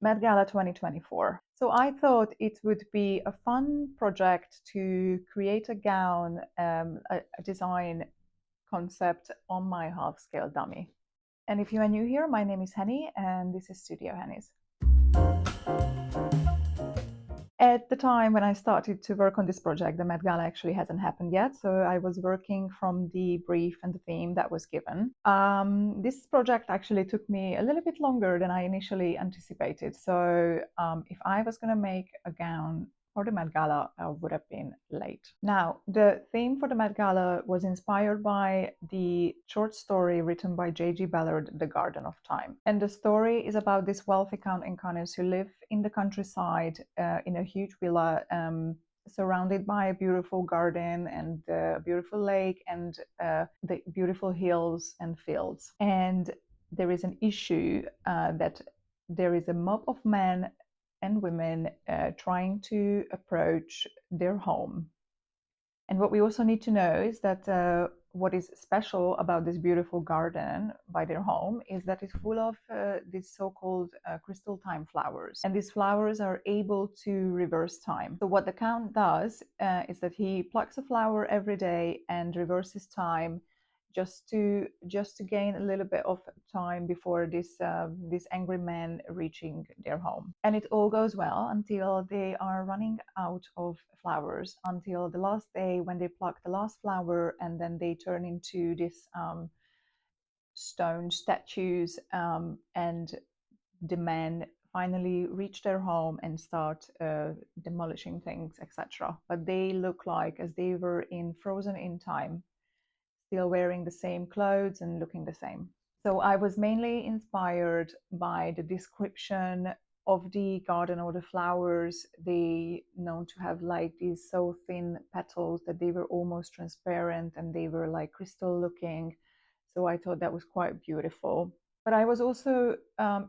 Met Gala 2024. So I thought it would be a fun project to create a gown, a design concept on my half-scale dummy. And if you are new here, my name is Henny and this is Studio Henny's. At the time when I started to work on this project, the Met Gala actually hasn't happened yet, so I was working from the brief and the theme that was given. This project actually took me a little bit longer than I initially anticipated. So if I was going to make a gown for the Met Gala, I would have been late. Now, the theme for the Met Gala was inspired by the short story written by J.G. Ballard, The Garden of Time. And the story is about this wealthy Count and Countess who live in the countryside in a huge villa surrounded by a beautiful garden and a beautiful lake and the beautiful hills and fields. And there is an issue that there is a mob of men and women trying to approach their home. And what we also need to know is that what is special about this beautiful garden by their home is that it's full of these so-called crystal time flowers. And these flowers are able to reverse time. So what the Count does is that he plucks a flower every day and reverses time just to gain a little bit of time before this angry men reaching their home. And it all goes well until they are running out of flowers, until the last day when they pluck the last flower, and then they turn into this stone statues, and the men finally reach their home and start demolishing things, etc. But they look like as they were frozen in time, still wearing the same clothes and looking the same. So I was mainly inspired by the description of the garden or the flowers. They known to have like these so thin petals that they were almost transparent and they were like crystal looking. So I thought that was quite beautiful. But I was also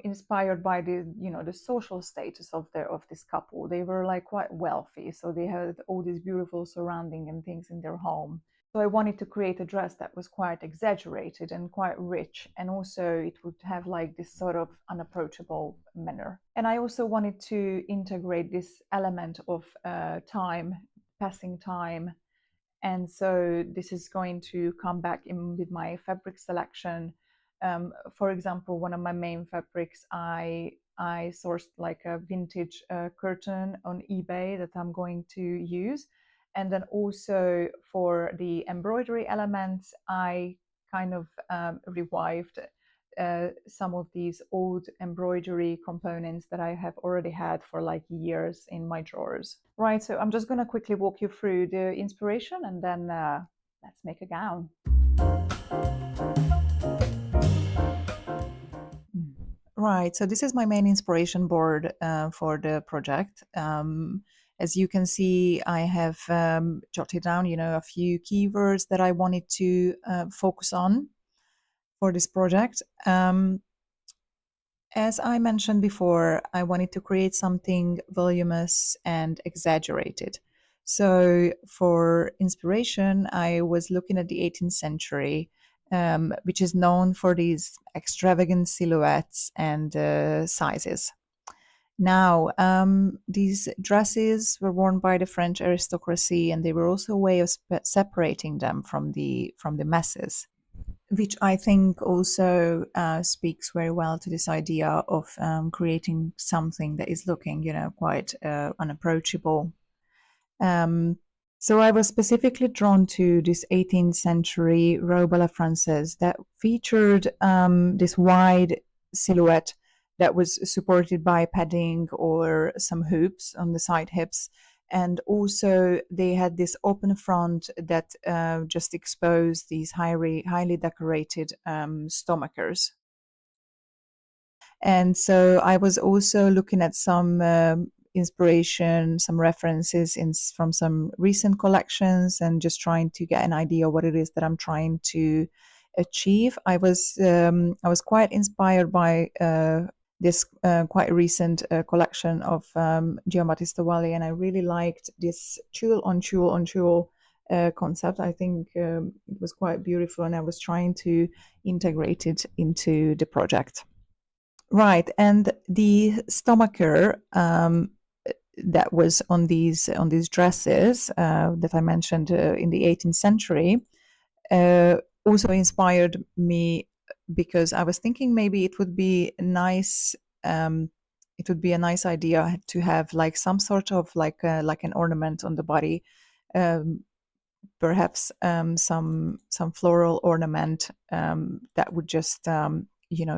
inspired by the social status of this couple. They were like quite wealthy, so they had all these beautiful surrounding and things in their home. So I wanted to create a dress that was quite exaggerated and quite rich, and also it would have like this sort of unapproachable manner. And I also wanted to integrate this element of time, passing time. And so this is going to come back in with my fabric selection. For example, one of my main fabrics, I sourced like a vintage curtain on eBay that I'm going to use. And then also for the embroidery elements, I kind of revived some of these old embroidery components that I have already had for like years in my drawers. Right, so I'm just going to quickly walk you through the inspiration and then let's make a gown. Right, so this is my main inspiration board for the project. As you can see, I have jotted down, a few keywords that I wanted to focus on for this project. As I mentioned before, I wanted to create something voluminous and exaggerated. So for inspiration, I was looking at the 18th century, which is known for these extravagant silhouettes and sizes. Now, these dresses were worn by the French aristocracy, and they were also a way of separating them from the masses, which I think also speaks very well to this idea of creating something that is looking, quite unapproachable. So I was specifically drawn to this 18th century robe à la française that featured this wide silhouette that was supported by padding or some hoops on the side hips. And also they had this open front that just exposed these highly decorated stomachers. And so I was also looking at some inspiration, some references from some recent collections, and just trying to get an idea what it is that I'm trying to achieve. I was quite inspired by this quite recent collection of Giambattista Valli, and I really liked this tulle on tulle on tulle concept. I think it was quite beautiful, and I was trying to integrate it into the project. Right, and the stomacher that was on these dresses that I mentioned in the 18th century also inspired me because I was thinking maybe it would be nice. It would be a nice idea to have like some sort of like an ornament on the body, um, perhaps some floral ornament that would just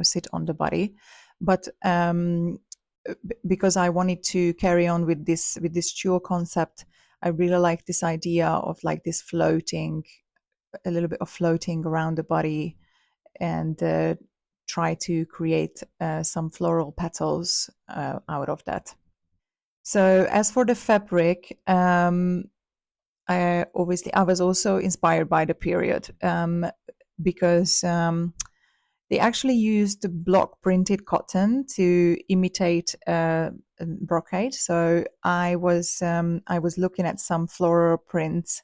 sit on the body, but because I wanted to carry on with this jewel concept, I really like this idea of like this floating, a little bit of floating around the body, and try to create some floral petals out of that. So as for the fabric, I was also inspired by the period because they actually used block printed cotton to imitate brocade. So I was looking at some floral prints,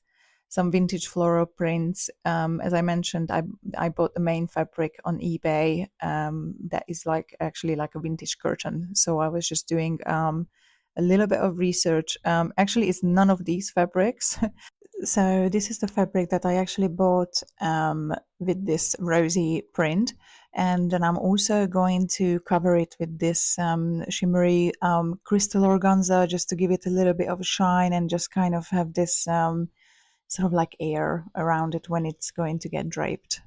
some vintage floral prints. As I mentioned, I bought the main fabric on eBay. That is like actually like a vintage curtain. So I was just doing a little bit of research. Actually, it's none of these fabrics. So this is the fabric that I actually bought with this rosy print, and then I'm also going to cover it with this shimmery crystal organza just to give it a little bit of a shine and just kind of have this sort of like air around it when it's going to get draped.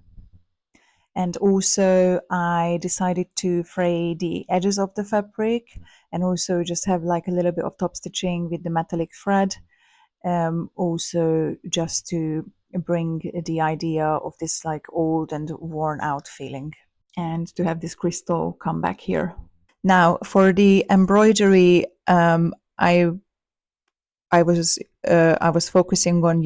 And also I decided to fray the edges of the fabric and also just have like a little bit of top stitching with the metallic thread, also just to bring the idea of this like old and worn out feeling and to have this crystal come back here. Now for the embroidery, I was focusing on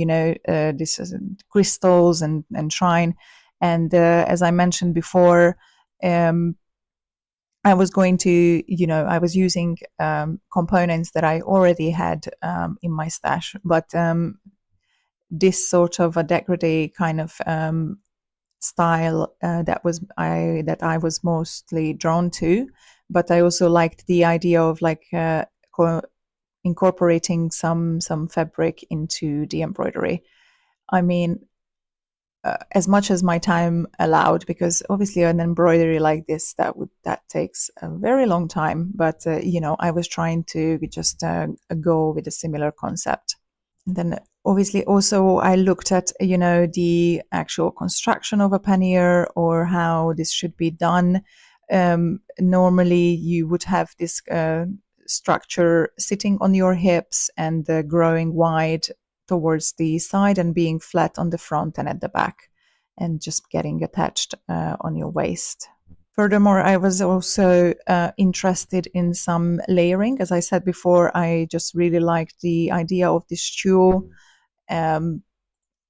this crystals and shine, and as I mentioned before, um, I was using components that I already had in my stash, but this sort of a degradé kind of style that I was mostly drawn to. But I also liked the idea of like incorporating some fabric into the embroidery. I mean, as much as my time allowed, because obviously an embroidery like this that takes a very long time. But I was trying to just go with a similar concept. And then obviously also I looked at the actual construction of a pannier or how this should be done. Normally you would have this structure sitting on your hips and growing wide towards the side and being flat on the front and at the back and just getting attached on your waist. Furthermore, I was also interested in some layering. As I said before, I just really liked the idea of this jewel, um,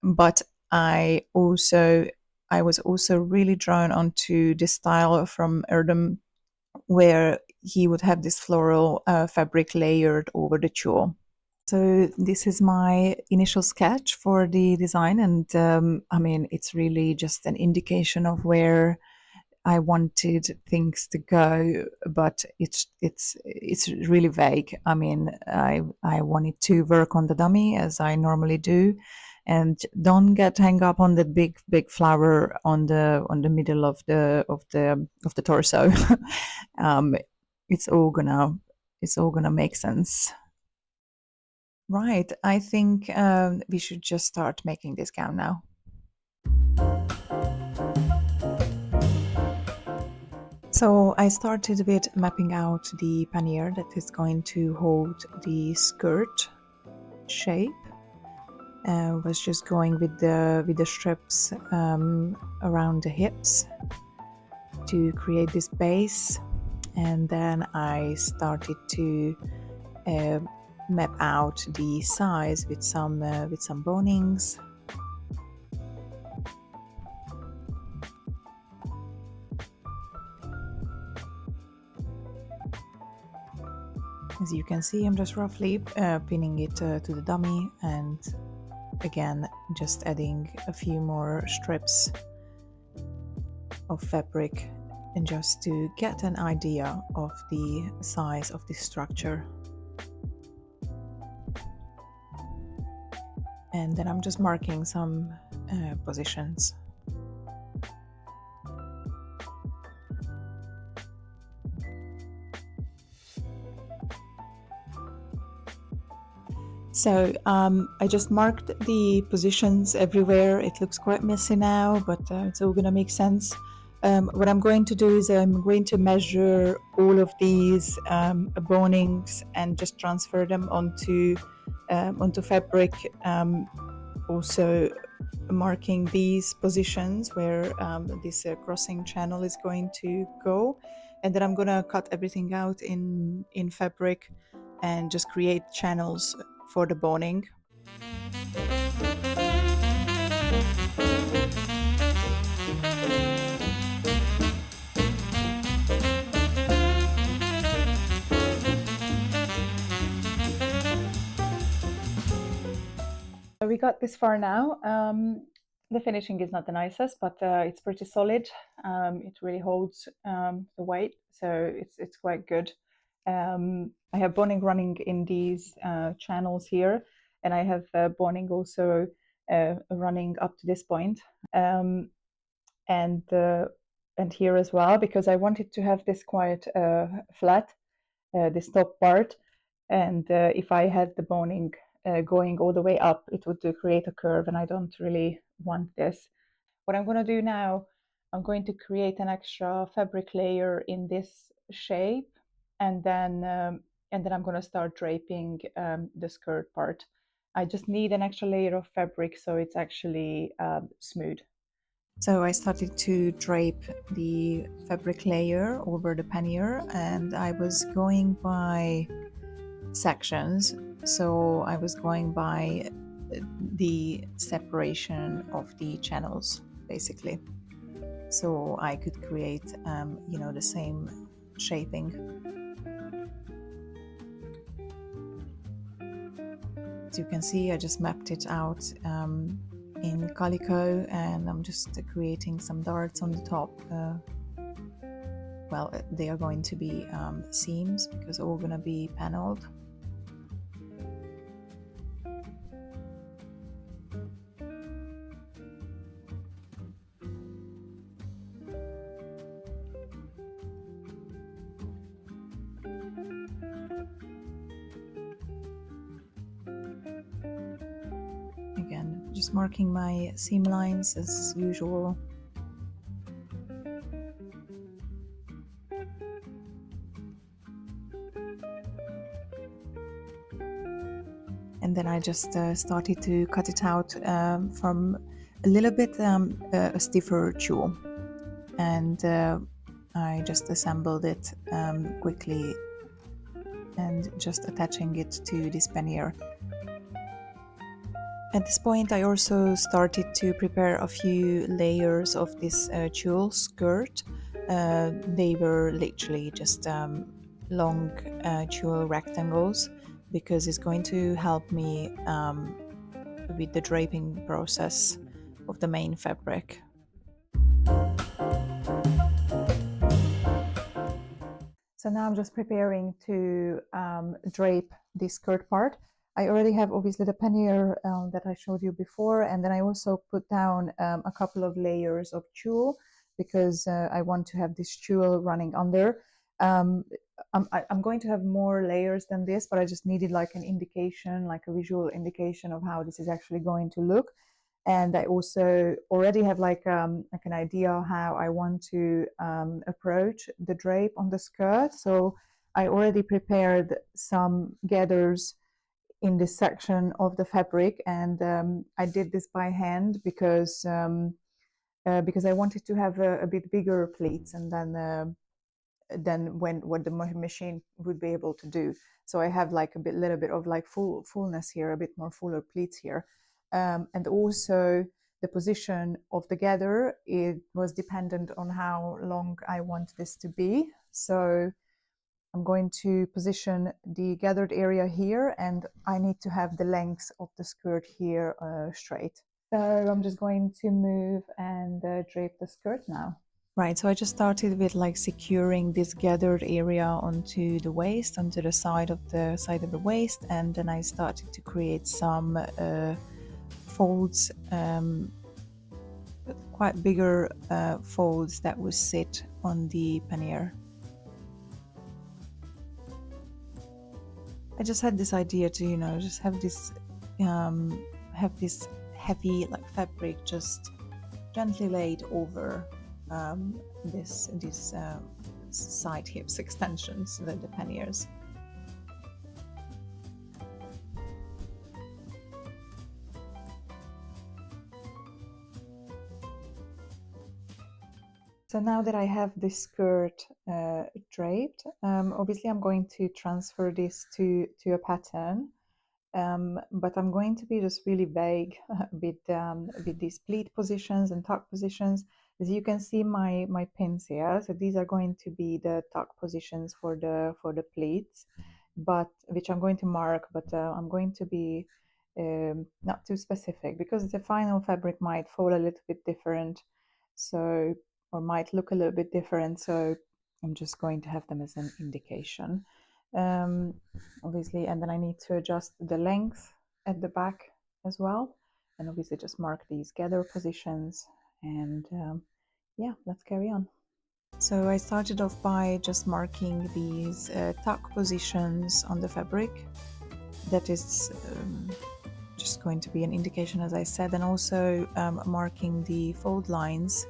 but I was also really drawn onto this style from Erdem, where he would have this floral fabric layered over the jewel. So this is my initial sketch for the design, and I mean it's really just an indication of where I wanted things to go, but it's really vague. I mean, I wanted to work on the dummy as I normally do, and don't get hung up on the big flower on the middle of the torso. um, it's all gonna it's all gonna make sense. Right. I think we should just start making this gown now. So I started with mapping out the pannier that is going to hold the skirt shape. Was just going with the strips around the hips to create this base, and then I started to uh, map out the size with some bonings. As you can see, I'm just roughly pinning it to the dummy, and again just adding a few more strips of fabric and just to get an idea of the size of this structure. And then I'm just marking some positions. So I just marked the positions everywhere. It looks quite messy now, but it's all gonna make sense. What I'm going to do is I'm going to measure all of these bonings and just transfer them onto fabric. Also marking these positions where this crossing channel is going to go, and then I'm gonna cut everything out in fabric and just create channels for the boning. We got this far now. The finishing is not the nicest, but it's pretty solid. It really holds the weight, so it's quite good. I have boning running in these channels here, and I have boning also running up to this point, and here as well, because I wanted to have this quite flat, this top part, and if I had the boning going all the way up, it would create a curve, and I don't really want this. What I'm going to do now, I'm going to create an extra fabric layer in this shape, and then I'm going to start draping the skirt part. I just need an extra layer of fabric so it's actually smooth. So I started to drape the fabric layer over the pannier, and I was going by sections. So I was going by the separation of the channels, basically, so I could create the same shaping. As you can see, I just mapped it out in calico, and I'm just creating some darts on the top. Well, they are going to be seams because all going to be paneled. Again, just marking my seam lines as usual. And then I just started to cut it out from a little bit a stiffer tulle, and I just assembled it quickly and just attaching it to this pannier. At this point, I also started to prepare a few layers of this tulle skirt. They were literally just long tulle rectangles, because it's going to help me with the draping process of the main fabric. So now I'm just preparing to drape this skirt part. I already have obviously the pannier that I showed you before, and then I also put down a couple of layers of tulle, because I want to have this tulle running under. I'm going to have more layers than this, but I just needed like an indication, like a visual indication of how this is actually going to look. And I also already have like an idea how I want to approach the drape on the skirt. So I already prepared some gathers in this section of the fabric, and I did this by hand because I wanted to have a bit bigger pleats, and then what the machine would be able to do. So I have like a little bit of like fullness here, a bit more fuller pleats here. And also the position of the gather, it was dependent on how long I want this to be. So I'm going to position the gathered area here, and I need to have the length of the skirt here straight. So I'm just going to move and drape the skirt now. Right, so I just started with like securing this gathered area onto the waist, onto the side of the waist, and then I started to create some folds, quite bigger folds that would sit on the pannier. I just had this idea to, just have this heavy like fabric just gently laid over these side hips extensions, the panniers. So now that I have this skirt draped, obviously I'm going to transfer this to a pattern. But I'm going to be just really vague with these pleat positions and tuck positions. As you can see, my pins here. So these are going to be the tuck positions for the pleats, but which I'm going to mark. But I'm going to be not too specific because the final fabric might fall a little bit different, so or might look a little bit different. So I'm just going to have them as an indication. Obviously, and then I need to adjust the length at the back as well, and obviously just mark these gather positions, and yeah, let's carry on. So I started off by just marking these tuck positions on the fabric. That is just going to be an indication, as I said, and also marking the fold lines.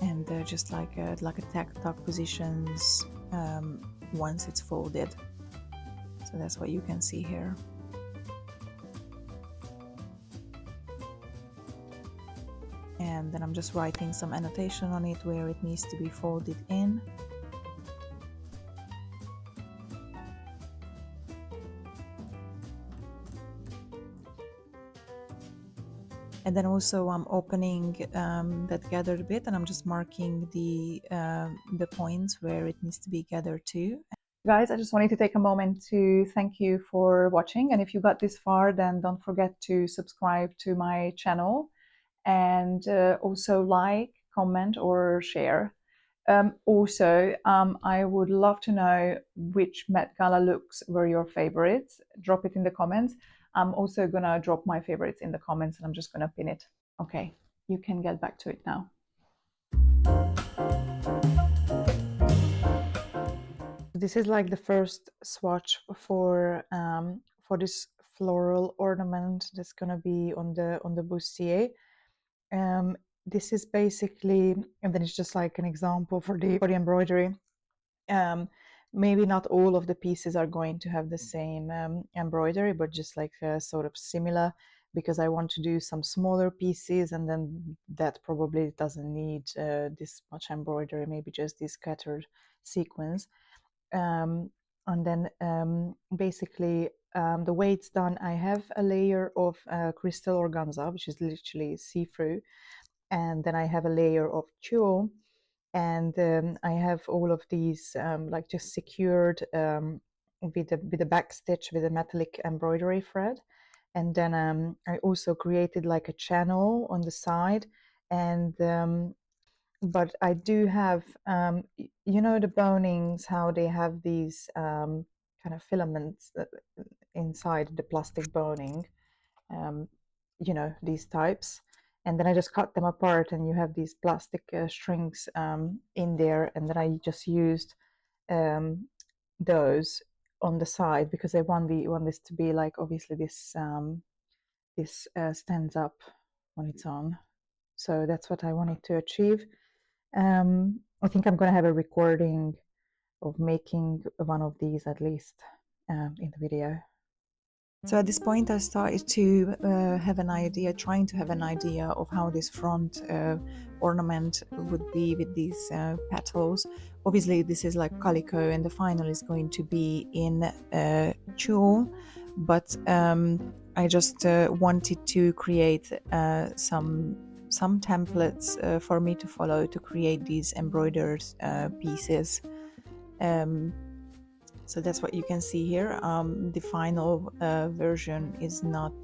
And they're just like a tuck positions once it's folded. So that's what you can see here. And then I'm just writing some annotation on it where it needs to be folded in. And then also I'm opening that gathered bit, and I'm just marking the points where it needs to be gathered to. Guys, I just wanted to take a moment to thank you for watching, and if you got this far, then don't forget to subscribe to my channel, and also like, comment, or share. Also, I would love to know which Met Gala looks were your favorites. Drop it in the comments. I'm also gonna drop my favorites in the comments, and I'm just gonna pin it. Okay, you can get back to it now. This is like the first swatch for this floral ornament that's gonna be on the bustier. This is basically, and then it's just like an example for the embroidery. Maybe not all of the pieces are going to have the same embroidery, but just like sort of similar, because I want to do some smaller pieces, and then that probably doesn't need this much embroidery, maybe just this scattered sequins. And then basically the way it's done, I have a layer of crystal organza, which is literally see-through, and then I have a layer of tulle, and I have all of these like just secured with a back stitch with a metallic embroidery thread. And then I also created like a channel on the side, and but I do have the bonings, how they have these kind of filaments inside the plastic boning, um, these types, and then I just cut them apart, and you have these plastic strings in there, and then I just used those on the side because I want this to be like, obviously this stands up on its own, so that's what I wanted to achieve. I think I'm going to have a recording of making one of these at least in the video. So at this point I started to trying to have an idea of how this front ornament would be with these petals. Obviously this is like calico, and the final is going to be in tulle, but I just wanted to create some some templates for me to follow to create these embroidered pieces. So that's what you can see here. The final version is not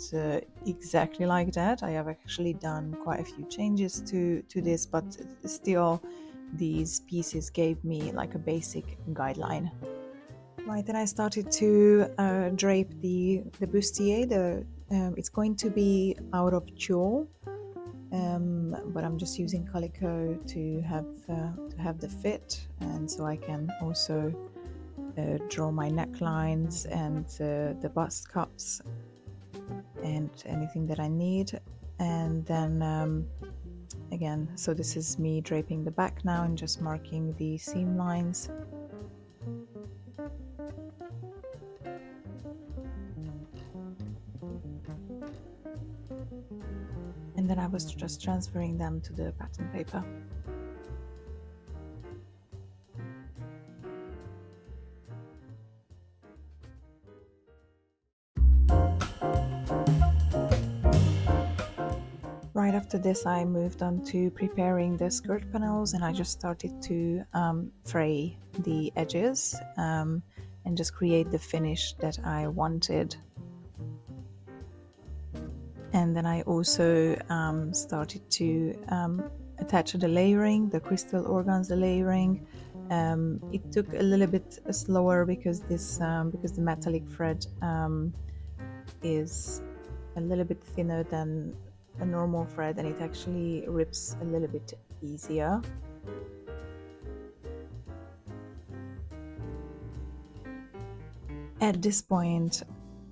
exactly like that. I have actually done quite a few changes to this, but still these pieces gave me like a basic guideline. Right, then I started to drape the bustier. It's going to be out of tulle, but I'm just using calico to have the fit, and so I can also draw my necklines and the bust cups and anything that I need. And then again, so this is me draping the back now and just marking the seam lines. And then I was just transferring them to the pattern paper. Right after this, I moved on to preparing the skirt panels, and I just started to fray the edges and just create the finish that I wanted. And then I also started to attach the layering, the crystal organza layering. It took a little bit slower because the metallic thread is a little bit thinner than a normal thread, and it actually rips a little bit easier. At this point,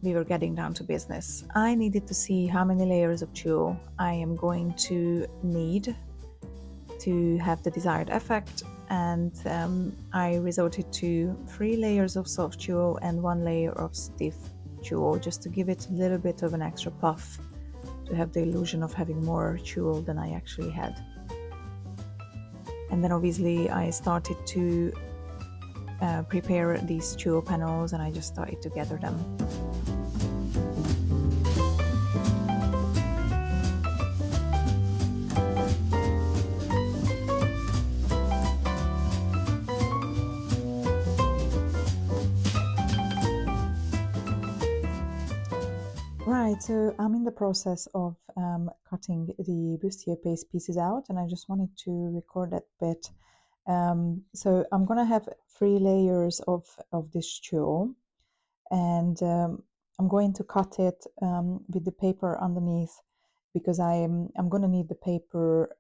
we were getting down to business. I needed to see how many layers of tulle I am going to need to have the desired effect, and I resorted to 3 layers of soft tulle and 1 layer of stiff tulle, just to give it a little bit of an extra puff, to have the illusion of having more tulle than I actually had. And then obviously I started to prepare these tulle panels, and I just started to gather them. Right, so I'm in the process of cutting the bustier paste pieces out, and I just wanted to record that bit. So I'm gonna have 3 layers of this tulle, and I'm going to cut it with the paper underneath, because I'm gonna need the paper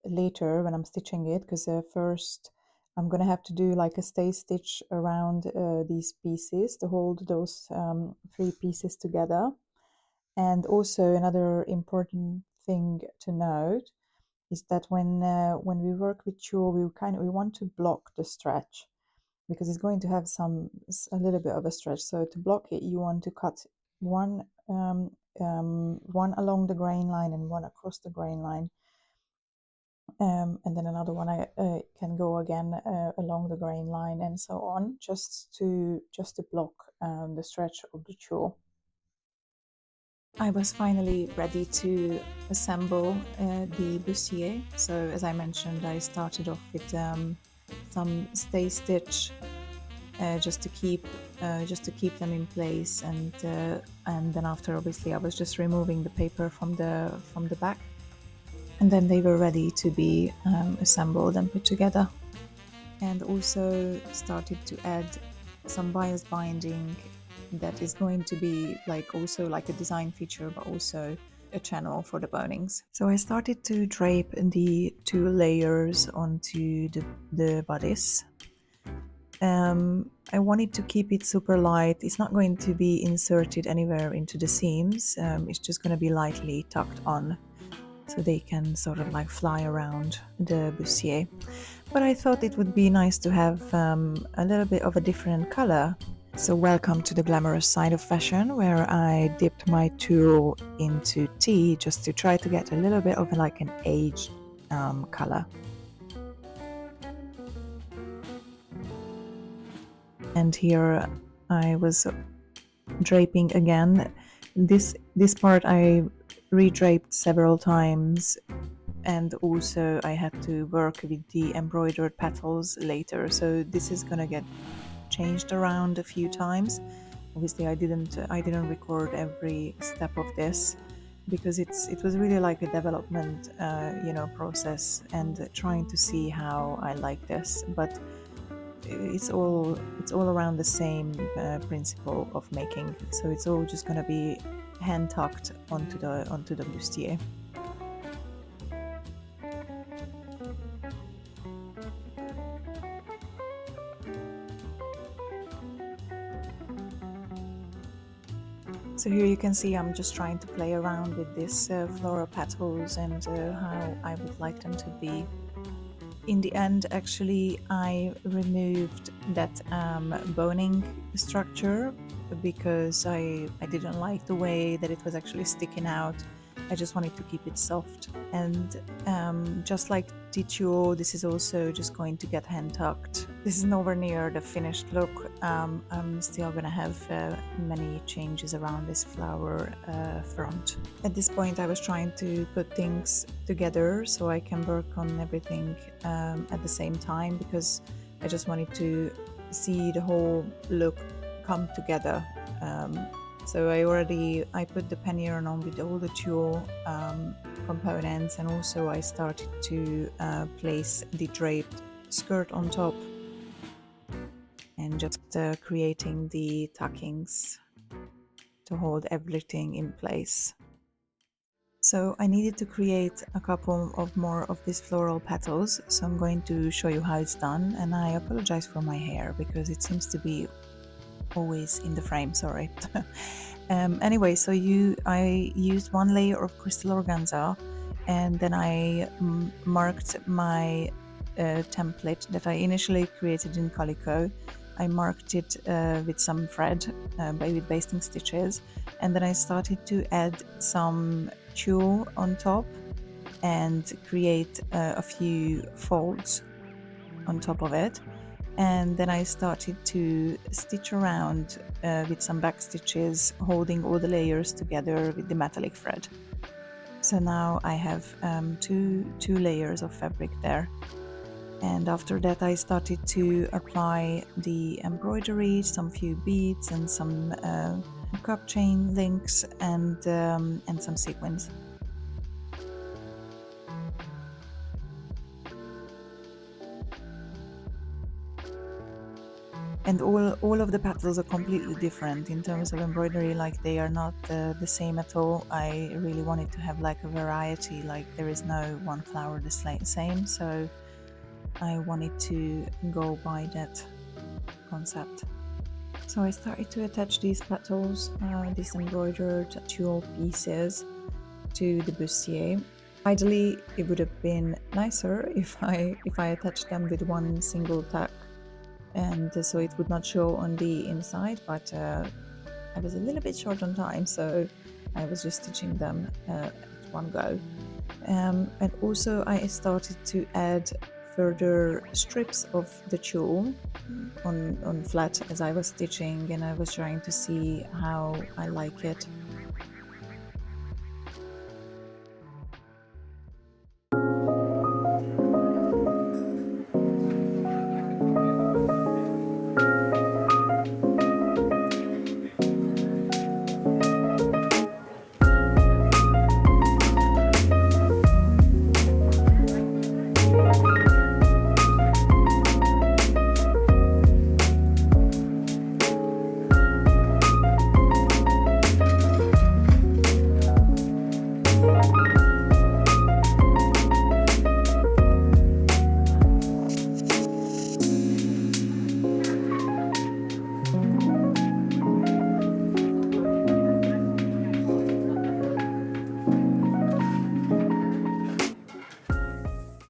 later when I'm stitching it, because first I'm gonna have to do like a stay stitch around these pieces to hold those 3 pieces together. And also another important thing to note is that when we work with tulle, we want to block the stretch, because it's going to have a little bit of a stretch. So to block it, you want to cut one along the grain line and one across the grain line, and then another one can go again along the grain line, and so on, just to block the stretch of the tulle. I was finally ready to assemble the bustier. So as I mentioned, I started off with some stay stitch just to keep them in place, and then after, obviously, I was just removing the paper from the back, and then they were ready to be assembled and put together. And also started to add some bias binding that is going to be also like a design feature, but also a channel for the bonings. So I started to drape the 2 layers onto the bodice. I wanted to keep it super light. It's not going to be inserted anywhere into the seams. It's just going to be lightly tucked on, so they can sort of like fly around the bustier. But I thought it would be nice to have a little bit of a different color. So welcome to the glamorous side of fashion, where I dipped my tulle into tea just to try to get a little bit of like an aged color. And here I was draping again. This part I redraped several times, and also I had to work with the embroidered petals later, so this is gonna get changed around a few times. Obviously I didn't record every step of this because it was really like a development process, and trying to see how I like this, but it's all around the same principle of making, so it's all just going to be hand tucked onto the bustier. So here you can see I'm just trying to play around with these floral petals and how I would like them to be. In the end, actually, I removed that boning structure because I didn't like the way that it was actually sticking out. I just wanted to keep it soft. And just like the tulle, this is also just going to get hand tucked. This is nowhere near the finished look. I'm still gonna have many changes around this flower front. At this point I was trying to put things together so I can work on everything at the same time, because I just wanted to see the whole look come together. So I put the pannier on with all the tulle components, and also I started to place the draped skirt on top and just creating the tuckings to hold everything in place. So I needed to create a couple of more of these floral petals, so I'm going to show you how it's done, and I apologize for my hair because it seems to be always in the frame, sorry. Anyway, so I used one layer of crystal organza, and then I marked my template that I initially created in calico. I marked it with some thread with basting stitches, and then I started to add some tulle on top and create a few folds on top of it. And then I started to stitch around with some back stitches, holding all the layers together with the metallic thread. So now I have two layers of fabric there. And after that I started to apply the embroidery, some few beads and some cup chain links and some sequins. And all of the petals are completely different in terms of embroidery, like they are not the same at all. I really wanted to have like a variety, like there is no one flower the same, so I wanted to go by that concept. So I started to attach these petals, these embroidered tulle pieces, to the bustier. Ideally it would have been nicer if I attached them with one single tack, and so it would not show on the inside, but I was a little bit short on time, so I was just stitching them at one go. And also I started to add further strips of the tulle on flat as I was stitching, and I was trying to see how I like it.